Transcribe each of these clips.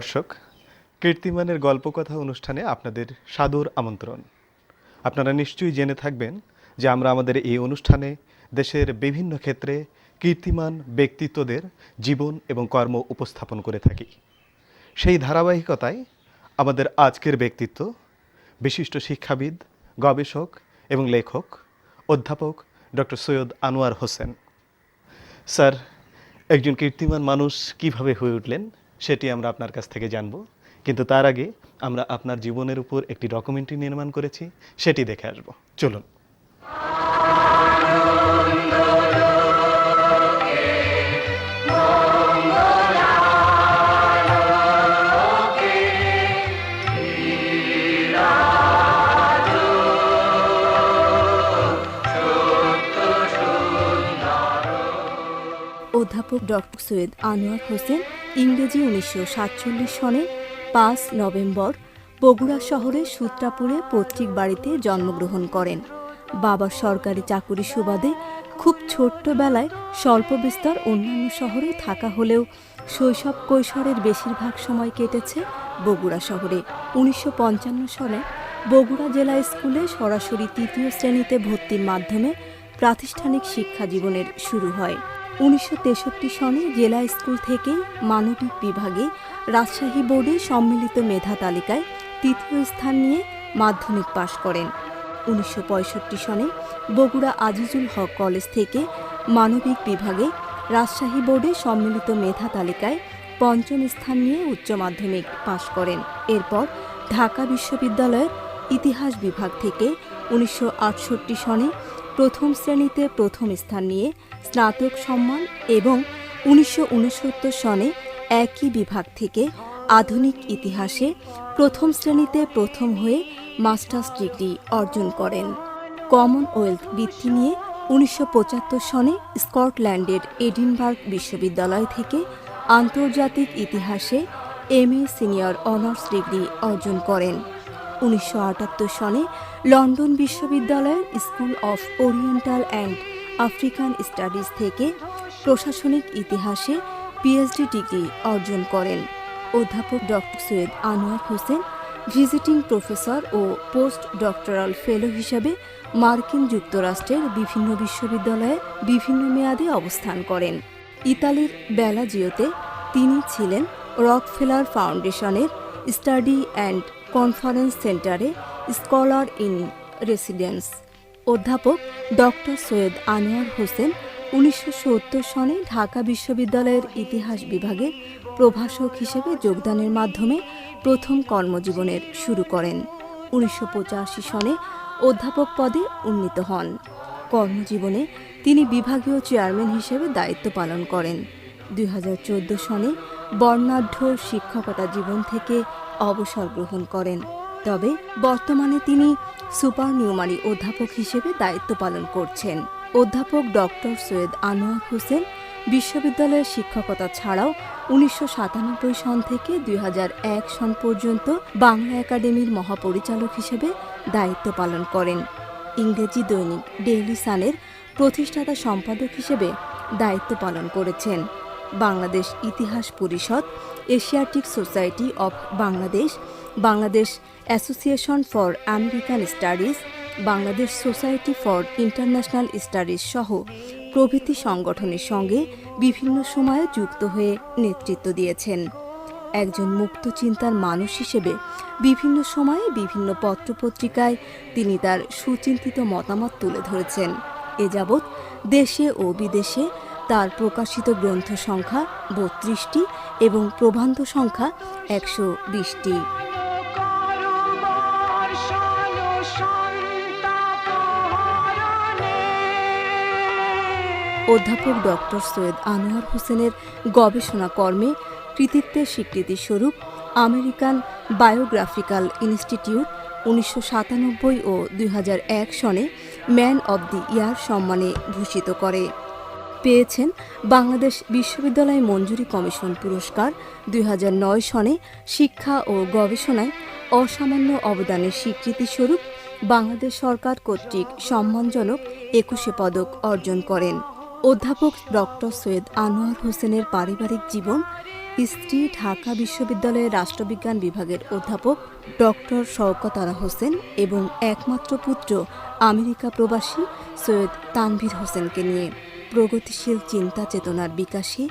দর্শক, কীর্তিমানের গল্পকথা অনুষ্ঠানে আপনাদের সাদর আমন্ত্রণ। আপনারা নিশ্চয়ই জেনে থাকবেন যে আমরা আমাদের এই অনুষ্ঠানে দেশের বিভিন্ন ক্ষেত্রে কীর্তিমান ব্যক্তিত্বদের জীবন এবং কর্ম উপস্থাপন করে থাকি। সেই ধারাবাহিকতায় আমাদের আজকের ব্যক্তিত্ব বিশিষ্ট শিক্ষাবিদ, গবেষক এবং লেখক অধ্যাপক ডক্টর সৈয়দ আনোয়ার হোসেন। স্যার, একজন কীর্তিমান মানুষ কিভাবে হয়ে উঠলেন সেটি আমরা আপনার কাছ থেকে জানব, কিন্তু তার আগে আমরা আপনার জীবনের উপর একটি ডকুমেন্টারি নির্মাণ করেছি, সেটি দেখে আসব। চলুন। অধ্যাপক ডক্টর সৈয়দ আনোয়ার হোসেন ইংরেজি 1947 সনের 5 নভেম্বর বগুড়া শহরের সূত্রাপুরে পৈতৃক বাড়িতে জন্মগ্রহণ করেন। বাবার সরকারি চাকুরি সুবাদে খুব ছোট্টবেলায় স্বল্প বিস্তর অন্যান্য শহরে থাকা হলেও শৈশব কৈশোরের বেশিরভাগ সময় কেটেছে বগুড়া শহরে। 1955 সালে বগুড়া জেলা স্কুলে সরাসরি 3য় শ্রেণীতে ভর্তির মাধ্যমে প্রাতিষ্ঠানিক শিক্ষা জীবনের শুরু হয়। 1963 সনে জেলা স্কুল থেকে মানবিক বিভাগে রাজশাহী বোর্ডে সম্মিলিত মেধা তালিকায় 3য় স্থান নিয়ে মাধ্যমিক পাশ করেন। 1965 সনে বগুড়া আজিজুল হক কলেজ থেকে মানবিক বিভাগে রাজশাহী বোর্ডে সম্মিলিত মেধা তালিকায় 5ম স্থান নিয়ে উচ্চ মাধ্যমিক পাশ করেন। এরপর ঢাকা বিশ্ববিদ্যালয়ের ইতিহাস বিভাগ থেকে 1968 সনে প্রথম শ্রেণীতে প্রথম স্থান নিয়ে স্নাতক সম্মান এবং 1969 সনে একই বিভাগ থেকে আধুনিক ইতিহাসে প্রথম শ্রেণীতে প্রথম হয়ে মাস্টার্স ডিগ্রি অর্জন করেন। কমনওয়েলথ বৃত্তি নিয়ে 1975 সনে স্কটল্যান্ডের এডিনবার্গ বিশ্ববিদ্যালয় থেকে আন্তর্জাতিক ইতিহাসে MA সিনিয়র অনার্স ডিগ্রি অর্জন করেন। 1978 সনে লন্ডন বিশ্ববিদ্যালয়ের School of Oriental and African Studies থেকে প্রশাসনিক ইতিহাসে PhD ডিগ্রি অর্জন করেন। অধ্যাপক doctor Syed Anwar Hossain visiting professor ও পোস্ট ডক্টরাল ফেলো হিসাবে মার্কিন যুক্তরাষ্ট্রের বিভিন্ন বিশ্ববিদ্যালয়ে বিভিন্ন মেয়াদে অবস্থান করেন। ইতালির বেলাজিওতে তিনি ছিলেন রকফেলার ফাউন্ডেশনের স্টাডি অ্যান্ড কনফারেন্স সেন্টারে স্কলার ইন রেসিডেন্স। অধ্যাপক ডক্টর সৈয়দ আনোয়ার হোসেন 1970 সনে ঢাকা বিশ্ববিদ্যালয়ের ইতিহাস বিভাগে প্রভাষক হিসেবে যোগদানের মাধ্যমে প্রথম কর্মজীবনের শুরু করেন। 1985 সনে অধ্যাপক পদে উন্নীত হন। কর্মজীবনে তিনি বিভাগীয় চেয়ারম্যান হিসেবে দায়িত্ব পালন করেন। 2014 সনে বর্ণাঢ্য শিক্ষকতা জীবন থেকে অবসর গ্রহণ করেন। তবে বর্তমানে তিনি সুপারনিউমারি অধ্যাপক হিসেবে দায়িত্ব পালন করছেন। অধ্যাপক ডক্টর সৈয়দ আনোয়ার হোসেন বিশ্ববিদ্যালয়ের শিক্ষকতা ছাড়াও 1997 সন থেকে 2001 সন পর্যন্ত বাংলা একাডেমির মহাপরিচালক হিসেবে দায়িত্ব পালন করেন। ইংরেজি দৈনিক ডেইলি সানের প্রতিষ্ঠাতা সম্পাদক হিসেবে দায়িত্ব পালন করেছেন। বাংলাদেশ ইতিহাস পরিষদ, Asiatic society of Bangladesh, Bangladesh association for American studies, Bangladesh society for international studies সহ প্রভৃতি সংগঠনের সঙ্গে বিভিন্ন সময়ে যুক্ত হয়ে নেতৃত্ব দিয়েছেন। একজন মুক্ত চিন্তার মানুষ হিসেবে বিভিন্ন সময়ে বিভিন্ন পত্রপত্রিকায় তিনি তার সুচিন্তিত মতামত তুলে ধরেছেন। এ যাবৎ দেশে ও বিদেশে তার প্রকাশিত গ্রন্থ সংখ্যা 32টি এবং প্রবন্ধ সংখ্যা 120টি। অধ্যাপক ডক্টর সৈয়দ আনোয়ার হোসেনের গবেষণা কর্মে কৃতিত্বের স্বীকৃতিস্বরূপ আমেরিকান বায়োগ্রাফিক্যাল ইনস্টিটিউট 1997 ও 2001 সনে ম্যান অব দি ইয়ার সম্মানে ভূষিত করে। পেয়েছেন বাংলাদেশ বিশ্ববিদ্যালয় মঞ্জুরি কমিশন পুরস্কার। 2009 সনে শিক্ষা ও গবেষণায় অসামান্য অবদানের স্বীকৃতিস্বরূপ বাংলাদেশ সরকার কর্তৃক সম্মানজনক 21 পদক অর্জন করেন। অধ্যাপক ডক্টর সৈয়দ আনোয়ার হোসেনের পারিবারিক জীবন স্ত্রী ঢাকা বিশ্ববিদ্যালয়ের রাষ্ট্রবিজ্ঞান বিভাগের অধ্যাপক ডক্টর শওকত আরা হোসেন এবং একমাত্র পুত্র আমেরিকা প্রবাসী সৈয়দ তানভীর হোসেনকে নিয়ে। প্রগতিশীল চিন্তা চেতনার বিকাশে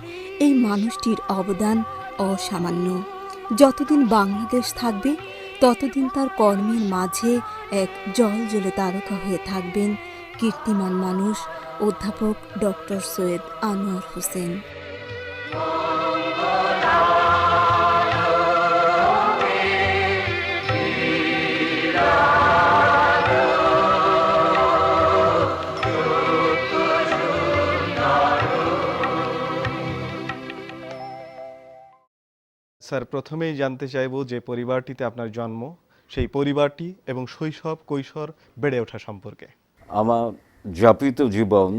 এই মানুষটির অবদান অসামান্য। যতদিন বাংলাদেশ থাকবে ততদিন তার কর্মের মাঝে এক জ্বলজ্বলে তারকা হয়ে থাকবেন কীর্তিমান মানুষ অধ্যাপক ডক্টর সৈয়দ আনোয়ার হোসেন। স্যার, প্রথমেই জানতে চাইব যে পরিবারটিতে আপনার জন্ম, সেই পরিবারটি এবং শৈশব কৈশোর বেড়ে ওঠা সম্পর্কে। আমার যাপিত জীবন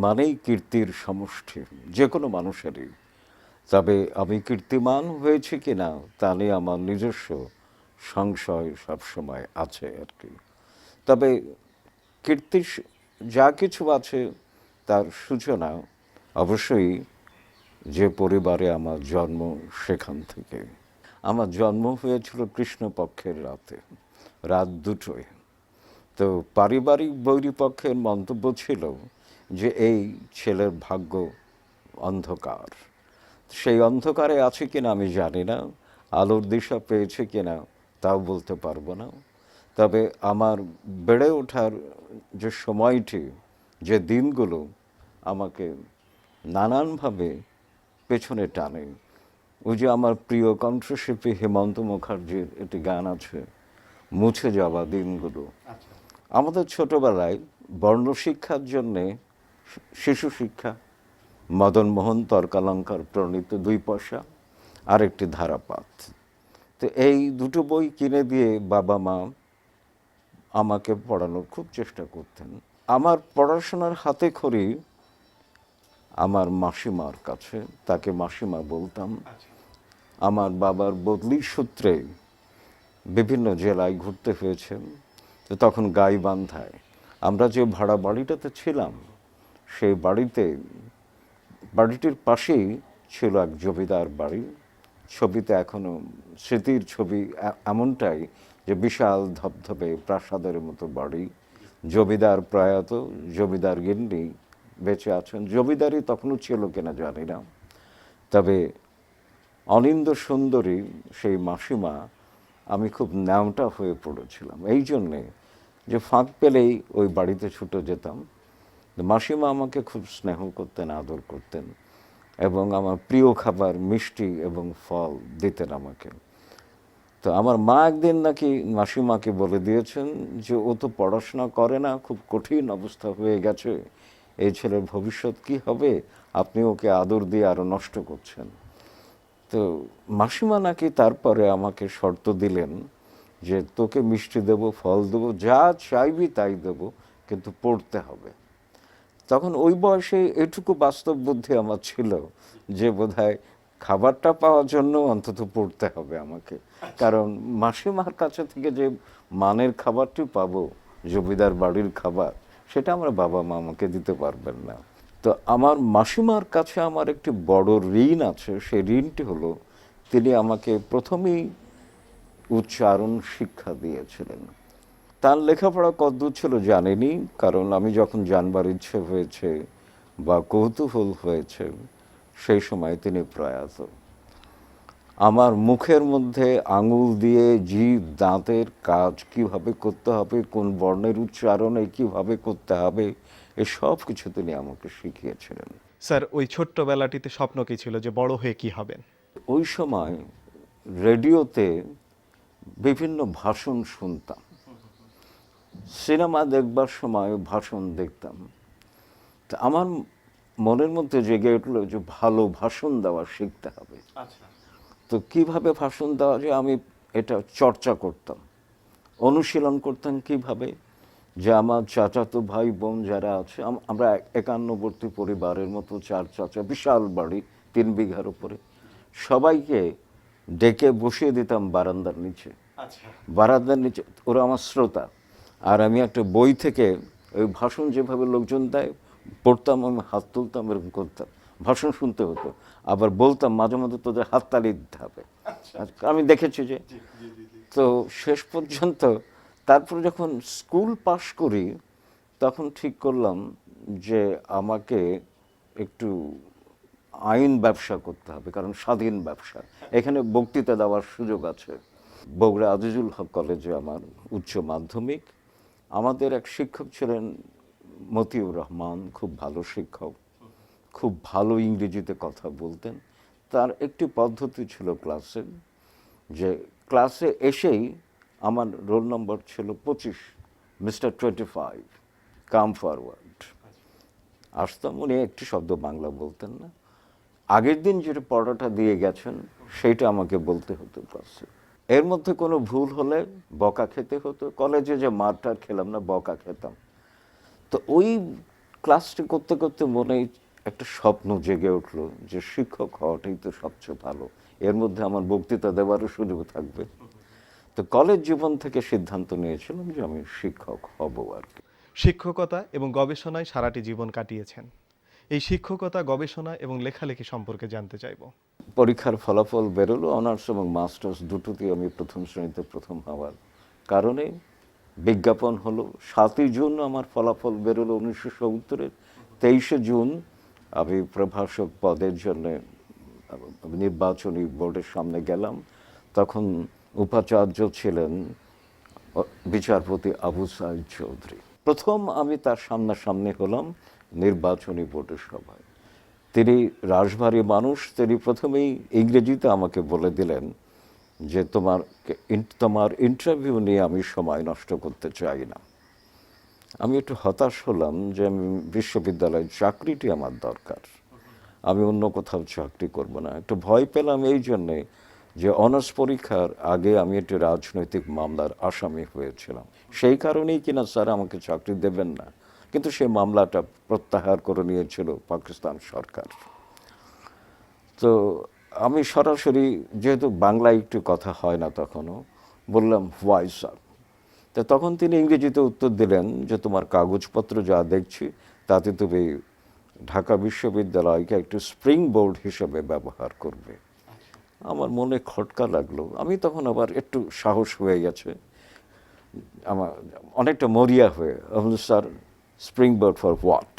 মানেই কীর্তির সমষ্টি, যে কোনো মানুষেরই। তবে আমি কীর্তিমান হয়েছি কিনা তা নিয়ে আমার নিজস্ব সংশয় সবসময় আছে আর কি। তবে কীর্তি যা কিছু আছে তার সূচনা অবশ্যই যে পরিবারে আমার জন্ম সেখান থেকে। আমার জন্ম হয়েছিল কৃষ্ণপক্ষের রাত 2টোয়। তো পারিবারিক বৈরিপক্ষের মন্তব্য ছিল যে এই ছেলের ভাগ্য অন্ধকার। সেই অন্ধকারে আছে কিনা আমি জানি না, আলোর দিশা পেয়েছে কিনা তাও বলতে পারবো না। তবে আমার বেড়ে ওঠার যে সময়টি, যে দিনগুলো আমাকে নানানভাবে পেছনে টানে। ওই যে আমার প্রিয় কণ্ঠশিল্পী হেমন্ত মুখার্জির একটি গান আছে, মুছে যাওয়া দিনগুলো। আমাদের ছোটবেলায় বর্ণশিক্ষার জন্যে শিশু শিক্ষা, মদন মোহন তর্কালঙ্কার প্রণীত 2 পয়সা আর একটি ধারাপাত। তো এই দুটো বই কিনে দিয়ে বাবা মা আমাকে পড়ানোর খুব চেষ্টা করতেন। আমার পড়াশোনার হাতে খড়ি আমার মাসিমার কাছে, তাকে মাসিমা বলতাম। আমার বাবার বদলির সূত্রে বিভিন্ন জেলায় ঘুরতে হয়েছে। তো তখন গাইবান্ধায় আমরা যে ভাড়া বাড়িটাতে ছিলাম, সেই বাড়িটির পাশেই ছিল এক জমিদার বাড়ি। ছবিতে এখনো স্মৃতির ছবি এমনটাই যে বিশাল ধবধবে প্রাসাদের মতো বাড়ি। জমিদার প্রয়াত, জমিদার গিন্নি বেঁচে আছেন। জমিদারি তখনও ছিল কিনা জানি না। তবে অনিন্দ সুন্দরী সেই মাসিমা আমি খুব ন্যাওটা হয়ে পড়েছিলাম, এই জন্যে যে ফাঁক পেলেই ওই বাড়িতে ছুটে যেতাম। মাসিমা আমাকে খুব স্নেহ করতেন, আদর করতেন এবং আমার প্রিয় খাবার মিষ্টি এবং ফল দিতেন আমাকে। তো আমার মা একদিন নাকি মাসিমাকে বলে দিয়েছেন যে ও তো পড়াশোনা করে না, খুব কঠিন অবস্থা হয়ে গেছে, এই ছেলের ভবিষ্যৎ কি হবে, আপনি ওকে আদর দিয়ে আরও নষ্ট করছেন। তো মাসিমা নাকি তারপরে আমাকে শর্ত দিলেন যে তোকে মিষ্টি দেবো, ফল দেবো, যা চাইবি তাই দেবো, কিন্তু পড়তে হবে। তখন ওই বয়সে এটুকু বাস্তব বুদ্ধি আমার ছিল যে বোধহয় খাবারটা পাওয়ার জন্য অন্তত পড়তে হবে আমাকে, কারণ মাসিমার কাছে থেকে যে মানের খাবারটি পাবো, জমিদার বাড়ির খাবার, সেটা আমার বাবা মা আমাকে দিতে পারবেন না। তো আমার মাসিমার কাছে আমার একটি বড় ঋণ আছে। সেই ঋণটি হলো তিনি আমাকে প্রথমেই উচ্চারণ শিক্ষা দিয়েছিলেন। তার লেখাপড়া কতদূর ছিল জানিনি, কারণ আমি যখন জানবার ইচ্ছে হয়েছে বা কৌতূহল হয়েছে সেই সময় তিনি প্রয়াত। আমার মুখের মধ্যে আঙুল দিয়ে জিভ দাঁতের কাজ কিভাবে করতে হবে, কোন বর্ণের উচ্চারণে কিভাবে করতে হবে, এসব কিছু তিনি আমাকে শিখিয়েছিলেন। স্যার, ওই ছোট্টবেলাটিতে স্বপ্ন কি ছিল যে বড় হয়ে কি হবেন? ওই সময় রেডিওতে বিভিন্ন ভাষণ শুনতাম, সিনেমা দেখবার সময় ভাষণ দেখতাম। তা আমার মনের মধ্যে জেগে উঠল যে ভালো ভাষণ দেওয়া শিখতে হবে। তো কিভাবে ভাষণ দেওয়া যায় আমি এটা চর্চা করতাম, অনুশীলন করতাম। কিভাবে যে আমার চাচাতো ভাই বোন যারা আছে, আমরা 51বর্তী পরিবারের মতো, 4 চাচা, বিশাল বাড়ি 3 বিঘার উপরে, সবাইকে ডেকে বসিয়ে দিতাম বারান্দার নিচে। ওরা আমার শ্রোতা, আর আমি একটা বই থেকে ওই ভাষণ যেভাবে লোকজন দেয় পড়তাম, আমি হাত তুলতাম, এরকম করতাম, ভাষণ শুনতে হতো, আবার বলতাম মাঝে মধ্যে তোদের হাততালি দিতে হবে। আমি দেখেছি যে, তো শেষ পর্যন্ত তারপরে যখন স্কুল পাশ করি তখন ঠিক করলাম যে আমাকে একটু আইন ব্যবসা করতে হবে, কারণ স্বাধীন ব্যবসা, এখানে বক্তৃতা দেওয়ার সুযোগ আছে। বগুড়া আজিজুল হক কলেজে আমার উচ্চ মাধ্যমিক। আমাদের এক শিক্ষক ছিলেন মতিউর রহমান, খুব ভালো শিক্ষক, খুব ভালো ইংরেজিতে কথা বলতেন। তার একটি পদ্ধতি ছিল ক্লাসে, যে ক্লাসে এসেই আমার রোল নম্বর ছিল 25, মিস্টার 25, কাম ফরওয়ার্ড। আসতাম, উনি একটি শব্দ বাংলা বলতেন না, আগের দিন যেটা পড়াটা দিয়ে গেছেন সেইটা আমাকে বলতে হতো ক্লাসে। এর মধ্যে কোনো ভুল হলে বকা খেতে হতো। কলেজে যে মারটার খেলাম না, বকা খেতাম। তো ওই ক্লাসটি করতে করতে মনেই একটা স্বপ্ন জেগে উঠলো যে শিক্ষক হওয়াটাই তো সবচেয়ে ভালো, এর মধ্যে আমার বক্তৃতা দেওয়ারও সুযোগ থাকবে। তো কলেজ জীবন থেকে সিদ্ধান্ত নিয়েছিলাম যে আমি শিক্ষক হব আর কি। শিক্ষকতা এবং গবেষণায় সারাটি জীবন কাটিয়েছেন। এই শিক্ষকতা, গবেষণা এবং লেখালেখি সম্পর্কে জানতে চাইব। পরীক্ষার ফলাফল বেরোলো, অনার্স এবং মাস্টার্স দুটোতেই আমি প্রথম শ্রেণীতে প্রথম হওয়ার কারণে বিজ্ঞাপন হলো। 7ই জুন আমার ফলাফল বেরোলো 1970-এর। 23শে জুন আমি প্রভাষক পদের জন্য নির্বাচনী বোর্ডের সামনে গেলাম। তখন উপাচার্য ছিলেন বিচারপতি আবু সাইদ চৌধুরী। প্রথম আমি তার সামনাসামনি হলাম নির্বাচনী বোর্ডের সভায়। তিনি রাশভারী মানুষ, তিনি প্রথমেই ইংরেজিতে আমাকে বলে দিলেন যে তোমার ইন্টারভিউ নিয়ে আমি সময় নষ্ট করতে চাই না। আমি একটু হতাশ হলাম যে আমি বিশ্ববিদ্যালয়ের চাকরিটি আমার দরকার, আমি অন্য কোথাও চাকরি করব না। একটু ভয় পেলাম এই জন্যে যে অনার্স পরীক্ষার আগে আমি একটি রাজনৈতিক মামলার আসামি হয়েছিলাম, সেই কারণেই কিনা স্যার আমাকে চাকরি দেবেন না। কিন্তু সেই মামলাটা প্রত্যাহার করে নিয়েছিল পাকিস্তান সরকার। তো আমি সরাসরি, যেহেতু বাংলায় একটু কথা হয় না তখনও, বললাম হোয়াই স্যার। তো তখন তিনি ইংরেজিতে উত্তর দিলেন যে তোমার কাগজপত্র যা দেখছি তাতে তুমি ঢাকা বিশ্ববিদ্যালয়কে একটু স্প্রিং বোর্ড হিসেবে ব্যবহার করবে। আমার মনে খটকা লাগলো। আমি তখন আবার একটু সাহস হয়ে গেছে, আমার অনেকটা মরিয়া হয়ে, sir spring board for what?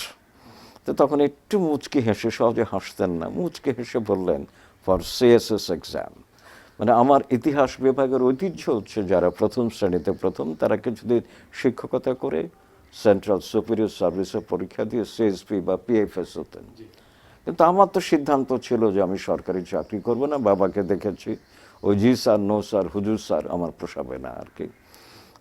তো তখন একটু মুচকি হেসে, সহজে হাসতেন না, মুচকি হেসে বললেন ফর সিএসএস এক্সাম। মানে আমার ইতিহাস বিভাগের ঐতিহ্য হচ্ছে যারা প্রথম শ্রেণীতে প্রথম, তারা যদি শিক্ষকতা করে সেন্ট্রাল সুপিরিয়র সার্ভিসে পরীক্ষা দিয়ে সিএসপি বা পিএফএস হতেন। কিন্তু আমার তো সিদ্ধান্ত ছিল যে আমি সরকারি চাকরি করব না। বাবাকে দেখেছি, ওই জি স্যার, নো স্যার, হুজুর স্যার আমার পোষাবে না আর কি।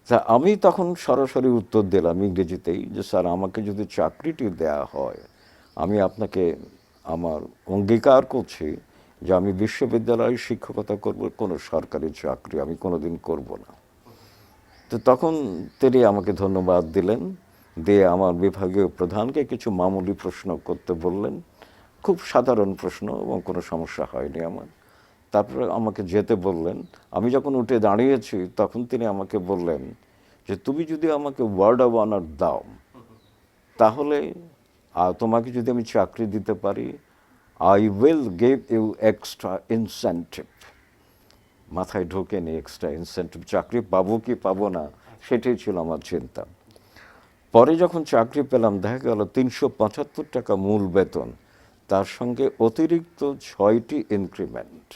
তা আমি তখন সরাসরি উত্তর দিলাম ইংরেজিতেই যে স্যার আমাকে যদি চাকরিটি দেয়া হয়, আমি আপনাকে আমার অঙ্গীকার করছি যে আমি বিশ্ববিদ্যালয়ে শিক্ষকতা করব, কোনো সরকারি চাকরি আমি কোনোদিন করব না। তো তখন তিনি আমাকে ধন্যবাদ দিলেন, দিয়ে আমার বিভাগীয় প্রধানকে কিছু মামুলি প্রশ্ন করতে বললেন, খুব সাধারণ প্রশ্ন এবং কোনো সমস্যা হয়নি আমার। তারপরে আমাকে যেতে বললেন। আমি যখন উঠে দাঁড়িয়েছি তখন তিনি আমাকে বললেন যে তুমি যদি আমাকে ওয়ার্ড অফ অনার দাও, তাহলে তোমাকে যদি আমি চাকরি দিতে পারি, I will give you extra incentive. মাথায় ঢোকেনি এক্সট্রা ইনসেন্টিভ, চাকরি পাবো কি পাবো না সেটাই ছিল আমার চিন্তা। পরে যখন চাকরি পেলাম দেখা গেল 375 টাকা মূল বেতন, তার সঙ্গে অতিরিক্ত 6টি ইনক্রিমেন্ট,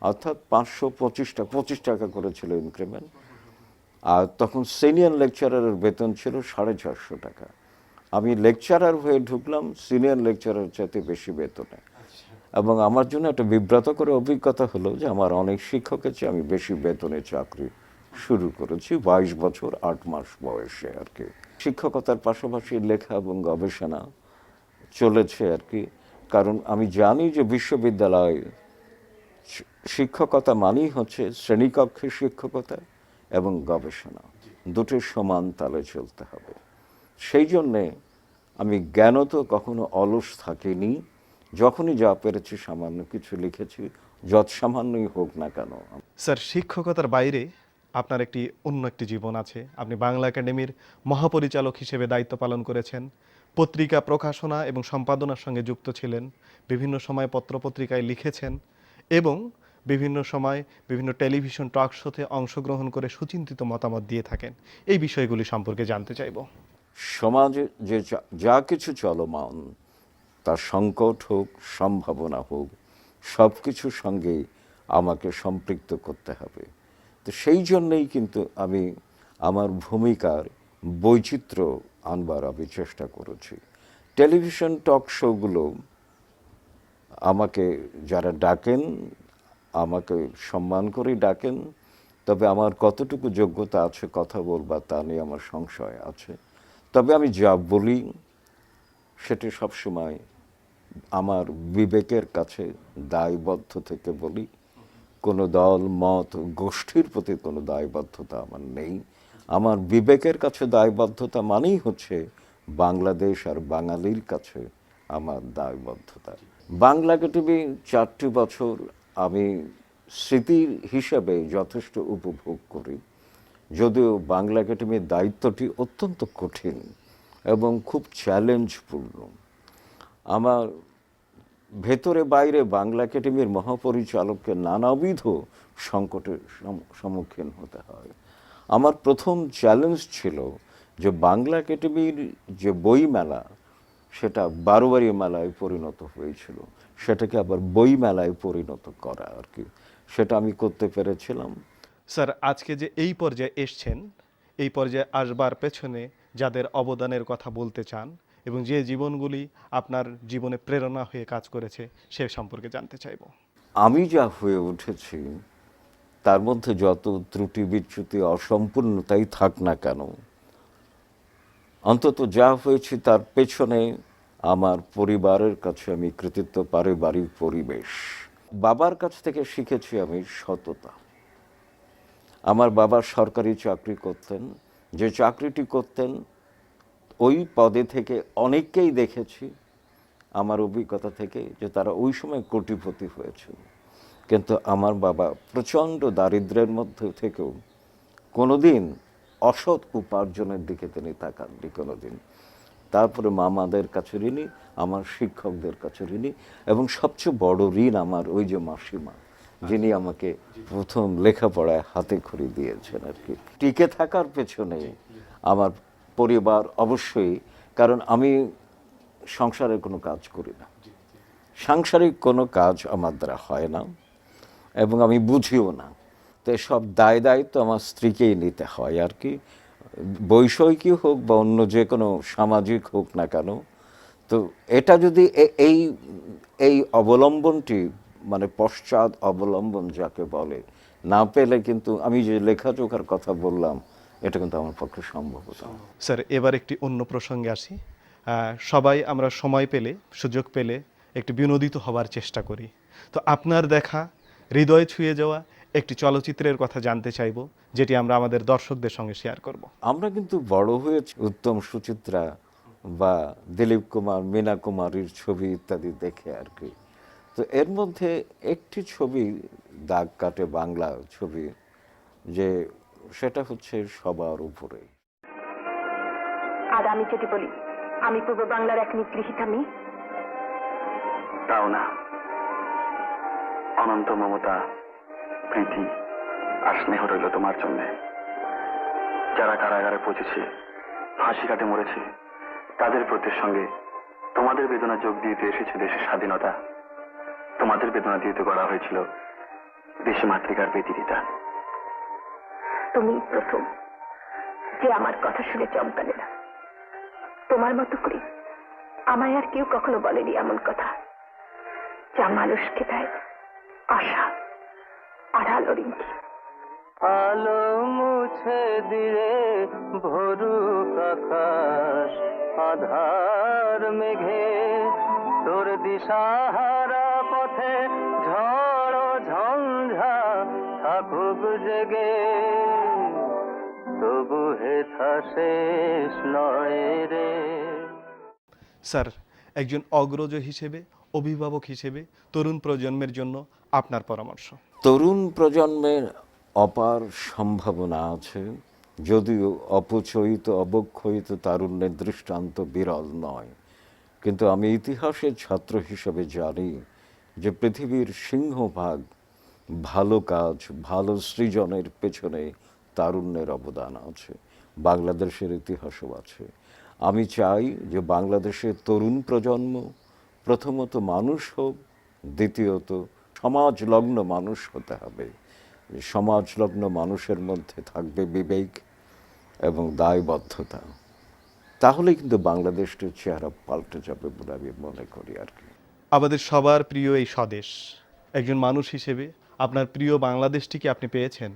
অর্থাৎ 525 টাকা করেছিল ইনক্রিমেন্ট। আর তখন সিনিয়র লেকচারারের বেতন ছিল 650 টাকা। আমি লেকচারার হয়ে ঢুকলাম সিনিয়র লেকচারার চাইতে বেশি বেতনে। এবং আমার জন্য একটা বিব্রতকর অভিজ্ঞতা হলো যে আমার অনেক শিক্ষকের চেয়ে আমি বেশি বেতনে চাকরি শুরু করেছি 22 বছর 8 মাস বয়সে আর কি। শিক্ষকতার পাশাপাশি লেখা এবং গবেষণা চলেছে আর কি। কারণ আমি জানি যে বিশ্ববিদ্যালয় শিক্ষকতা মানেই হচ্ছে শ্রেণীকক্ষে শিক্ষকতা এবং গবেষণা, দুটোর সমান তালে চলতে হবে। সেই জন্যে আমি জ্ঞানত কখনো অলস থাকিনি, যখনই যা পেরেছি সামান্য কিছু লিখেছি, যত সামান্যই হোক না কেন। স্যার, শিক্ষকতার বাইরে আপনার অন্য একটি জীবন আছে। আপনি বাংলা একাডেমির মহাপরিচালক হিসেবে দায়িত্ব পালন করেছেন, পত্রিকা প্রকাশনা এবং সম্পাদনার সঙ্গে যুক্ত ছিলেন, বিভিন্ন সময় পত্রপত্রিকায় লিখেছেন এবং বিভিন্ন সময় বিভিন্ন টেলিভিশন টক শোতে অংশগ্রহণ করে সুচিন্তিত মতামত দিয়ে থাকেন। এই বিষয়গুলি সম্পর্কে জানতে চাইব। সমাজে যে যা কিছু চলমান, তার সংকট হোক, সম্ভাবনা হোক, সব কিছুর সঙ্গে আমাকে সম্পৃক্ত করতে হবে। তো সেই জন্যই কিন্তু আমি আমার ভূমিকার বৈচিত্র্য আনবার আমি চেষ্টা করেছি। টেলিভিশন টক শোগুলো আমাকে যারা ডাকেন, আমাকে সম্মান করেই ডাকেন, তবে আমার কতটুকু যোগ্যতা আছে কথা বলবার তা নিয়ে আমার সংশয় আছে। তবে আমি যা বলি সেটি সবসময় আমার বিবেকের কাছে দায়বদ্ধ থেকে বলি। কোনো দল মত গোষ্ঠীর প্রতি কোনো দায়বদ্ধতা আমার নেই। আমার বিবেকের কাছে দায়বদ্ধতা মানেই হচ্ছে বাংলাদেশ আর বাঙালির কাছে আমার দায়বদ্ধতা। বাংলা একাডেমি 4টি বছর আমি স্মৃতির হিসাবে যথেষ্ট উপভোগ করি, যদিও বাংলা একাডেমির দায়িত্বটি অত্যন্ত কঠিন এবং খুব চ্যালেঞ্জপূর্ণ। আমার ভেতরে বাইরে বাংলা একাডেমির মহাপরিচালককে নানাবিধ সংকটের সম্মুখীন হতে হয়। আমার প্রথম চ্যালেঞ্জ ছিল যে বাংলা একাডেমির যে বইমেলা, সেটা বারোয়ারি মেলায় পরিণত হয়েছিল, সেটাকে আবার বই মেলায় পরিণত করা আর কি, সেটা আমি করতে পেরেছিলাম। স্যার, আজকে যে এই পর্যায়ে এসছেন, এই পর্যায়ে আসবার পেছনে যাদের অবদানের কথা বলতে চান এবং যে জীবনগুলি আপনার জীবনে প্রেরণা হয়ে কাজ করেছে সে সম্পর্কে জানতে চাইব। আমি যা হয়ে উঠেছি তার মধ্যে যত ত্রুটি বিচ্যুতি অসম্পূর্ণতাই থাক না কেন, অন্তত যা হয়েছে তার পেছনে আমার পরিবারের কাছে আমি কৃতিত্ব, পারিবারিক পরিবেশ। বাবার কাছ থেকে শিখেছি আমি সততা। আমার বাবা সরকারি চাকরি করতেন, যে চাকরিটি করতেন ওই পদে থেকে অনেককেই দেখেছি আমার অভিজ্ঞতা থেকে যে তারা ওই সময় কোটিপতি হয়েছিল, কিন্তু আমার বাবা প্রচণ্ড দারিদ্র্যের মধ্যে থেকেও কোনোদিন অসৎ উপার্জনের দিকে তিনি তাকাননি কোনোদিন। তারপরে মামাদের কাছে ঋণী, আমার শিক্ষকদের কাছে ঋণী, এবং সবচেয়ে বড় ঋণ আমার ওই যে মাসিমা, যিনি আমাকে প্রথম লেখাপড়ায় হাতে খড়ি দিয়েছেন আর কি। টিকে থাকার পেছনে আমার পরিবার অবশ্যই, কারণ আমি সংসারের কোনো কাজ করি না, সাংসারিক কোনো কাজ আমার দ্বারা হয় না এবং আমি বুঝিও না। তো সব দায় দায়িত্ব আমার স্ত্রীকেই নিতে হয় আর কি, বৈষয়িকী হোক বা অন্য যে কোনো সামাজিক হোক না কেন। তো এটা যদি এই এই অবলম্বনটি, মানে পশ্চাৎ অবলম্বন যাকে বলে, না পেলে কিন্তু আমি যে লেখাজোখার কথা বললাম এটা কিন্তু আমার পক্ষে সম্ভব হতো না। স্যার, এবার একটি অন্য প্রসঙ্গে আসি। সবাই আমরা সময় পেলে, সুযোগ পেলে একটু বিনোদিত হবার চেষ্টা করি। তো আপনার দেখা হৃদয় ছুঁয়ে যাওয়া একটি চলচ্চিত্রের কথা জানতে চাইব, যেটি আমরা আমাদের দর্শকদের সঙ্গে শেয়ার করব। আমরা কিন্তু বড় হয়েছি উত্তম সুচিত্রা বা দিলীপ কুমার, মীনা কুমারীর ছবি ইত্যাদি দেখে আর কি। তো এর মধ্যে একটি ছবি দাগ কাটে, বাংলা ছবি, যে সেটা হচ্ছে সবার উপরে। আর আমি যদি বলি আমি পূর্ব বাংলার এক নিগৃহীতা মেয়ে, তাও না। অনন্ত মমতা, প্রীতি আর স্নেহ রইল তোমার জন্যে। যারা কারাগারে পৌঁছেছে, ফাঁসি কাটে মরেছে, তাদের ব্রতের সঙ্গে তোমাদের বেদনা যোগ দিতে এসেছে দেশের স্বাধীনতা। তোমাদের বেদনা দিয়ে তো গড়া হয়েছিল দেশে মাতৃকার বেদিটা। তুমি প্রথম যে আমার কথা শুনে চমকালে না। তোমার মতো করে আমায় আর কেউ কখনো বলেনি এমন কথা যা মানুষকে দেয় আশা আর আলোর ইঙ্গিত। আলো মুছে দিয়ে ভরুক আকাশ, আধার মেঘে তোর দিশাহারা পথে ঝড় ঝঞ্ঝা থাকুক জেগে, তবু হেথা শেষ নয় রে। স্যার, একজন অগ্রজ হিসেবে, অভিভাবক হিসেবে তরুণ প্রজন্মের জন্য আপনার পরামর্শ। তরুণ প্রজন্মের অপার সম্ভাবনা আছে, যদিও অপচয়িত অবক্ষয়িত তারুণ্যের দৃষ্টান্ত বিরল নয়, কিন্তু আমি ইতিহাসের ছাত্র হিসেবে জানি যে পৃথিবীর সিংহভাগ ভালো কাজ, ভালো সৃজনের পেছনে তারুণ্যের অবদান আছে। বাংলাদেশের ইতিহাসও আছে। আমি চাই যে বাংলাদেশের তরুণ প্রজন্ম প্রথমত মানুষ হোক, দ্বিতীয়ত সমাজলগ্ন মানুষ হতে হবে। সমাজলগ্ন মানুষের মধ্যে থাকবে বিবেক এবং দায়বদ্ধতা। তাহলে কিন্তু বাংলাদেশটির চেহারা পাল্টে যাবে বলে আমি মনে করি আর কি। আমাদের সবার প্রিয় এই স্বদেশ, একজন মানুষ হিসেবে আপনার প্রিয় বাংলাদেশটিকে আপনি পেয়েছেন?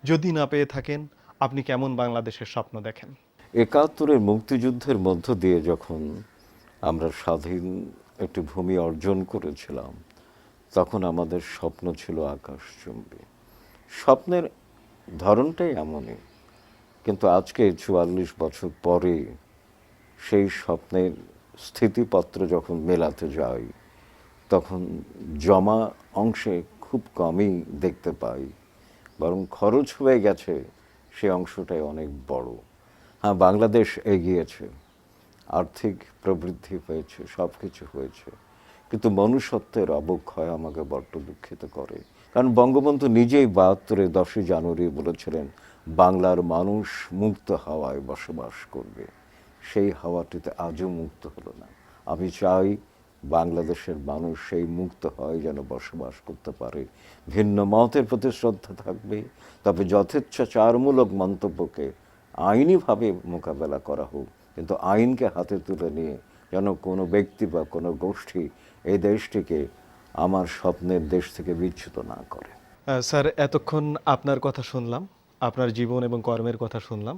যদি না পেয়ে থাকেন, আপনি কেমন বাংলাদেশের স্বপ্ন দেখেন? ৭১-এর মুক্তিযুদ্ধের মধ্য দিয়ে যখন আমরা স্বাধীন একটি ভূমি অর্জন করেছিলাম, তখন আমাদের স্বপ্ন ছিল আকাশচুম্বী। স্বপ্নের ধরনটাই এমনই, কিন্তু আজকে ৪৪ বছর পরে সেই স্বপ্নের স্থিতিপত্র যখন মেলাতে যাই, তখন জমা অংশে খুব কমই দেখতে পাই, বরং খরচ হয়ে গেছে সে অংশটাই অনেক বড়। হ্যাঁ, বাংলাদেশ এগিয়েছে, আর্থিক প্রবৃদ্ধি হয়েছে, সব কিছু হয়েছে, কিন্তু মনুষ্যত্বের অবক্ষয় আমাকে বড্ড দুঃখিত করে। কারণ বঙ্গবন্ধু নিজেই ৭২-এ 10ই জানুয়ারি বলেছিলেন, বাংলার মানুষ মুক্ত হাওয়ায় বসবাস করবে। সেই হাওয়াটিতে আজও মুক্ত হলো না। আমি চাই বাংলাদেশের মানুষ সেই মুক্ত হয় যেন বসবাস করতে পারে। ভিন্ন মতের প্রতি শ্রদ্ধা থাকবে, তবে যথেচ্ছাচারমূলক মন্তব্যকে আইনিভাবে মোকাবেলা করা হোক, কিন্তু আইনকে হাতে তুলে নিয়ে যেন কোনো ব্যক্তি বা কোনো গোষ্ঠী এই দেশটিকে আমার স্বপ্নের দেশ থেকে বিচ্যুত না করে। স্যার, এতক্ষণ আপনার কথা শুনলাম, আপনার জীবন এবং কর্মের কথা শুনলাম।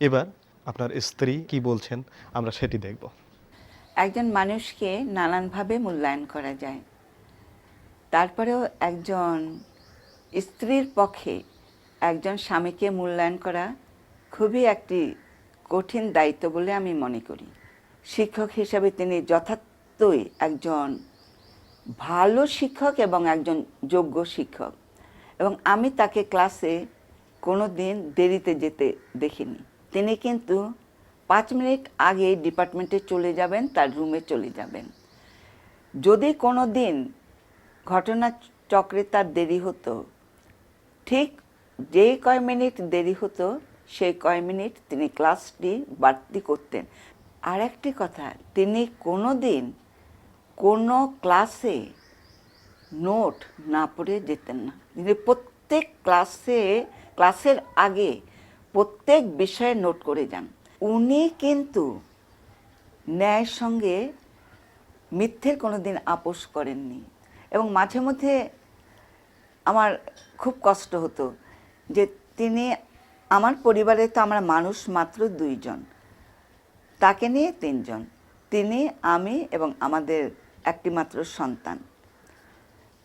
এবার আপনার স্ত্রী কি বলছেন আমরা সেটি দেখব। একজন মানুষকে নানানভাবে মূল্যায়ন করা যায়, তারপরেও একজন স্ত্রীর পক্ষে একজন স্বামীকে মূল্যায়ন করা খুবই একটি কঠিন দায়িত্ব বলে আমি মনে করি। শিক্ষক হিসাবে তিনি যথার্থই একজন ভালো শিক্ষক এবং একজন যোগ্য শিক্ষক, এবং আমি তাকে ক্লাসে কোনো দিন দেরিতে যেতে দেখিনি। তিনি কিন্তু 5 মিনিট আগে ডিপার্টমেন্টে চলে যাবেন, তার রুমে চলে যাবেন। যদি কোনো দিন ঘটনাচক্রে তার দেরি হতো, ঠিক যেই কয় মিনিট দেরি হতো সেই কয় মিনিট তিনি ক্লাসটি বাড়তি করতেন। আর একটি কথা, তিনি কোনো দিন কোনো ক্লাসে নোট না পড়ে যেতেন না। তিনি প্রত্যেক ক্লাসের আগে প্রত্যেক বিষয়ে নোট করে যান। উনি কিন্তু ন্যায়ের সঙ্গে মিথ্যের কোনো দিন আপোষ করেননি। এবং মাঝে মধ্যে আমার খুব কষ্ট হতো যে তিনি, আমার পরিবারে তো আমরা মানুষ মাত্র 2 জন, তাকে নিয়ে 3 জন, তিনি, আমি এবং আমাদের একটি মাত্র সন্তান।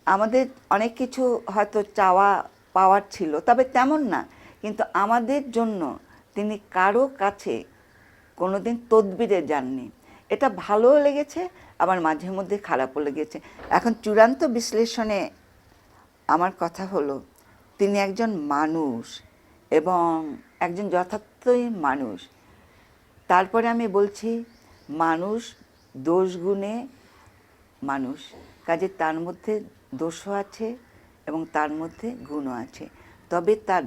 আমাদের অনেক কিছু হয়তো চাওয়া পাওয়ার ছিল, তবে তেমন না, কিন্তু আমাদের জন্য তিনি কারো কাছে কোনোদিন তদবিরে যাননি। এটা ভালোও লেগেছে, আবার মাঝে মধ্যে খারাপও লেগেছে। এখন চূড়ান্ত বিশ্লেষণে আমার কথা হলো, তিনি একজন মানুষ এবং একজন যথার্থই মানুষ। তারপরে আমি বলছি, মানুষ দোষ গুণে মানুষ, কাজে তার মধ্যে দোষও আছে এবং তার মধ্যে গুণও আছে, তবে তার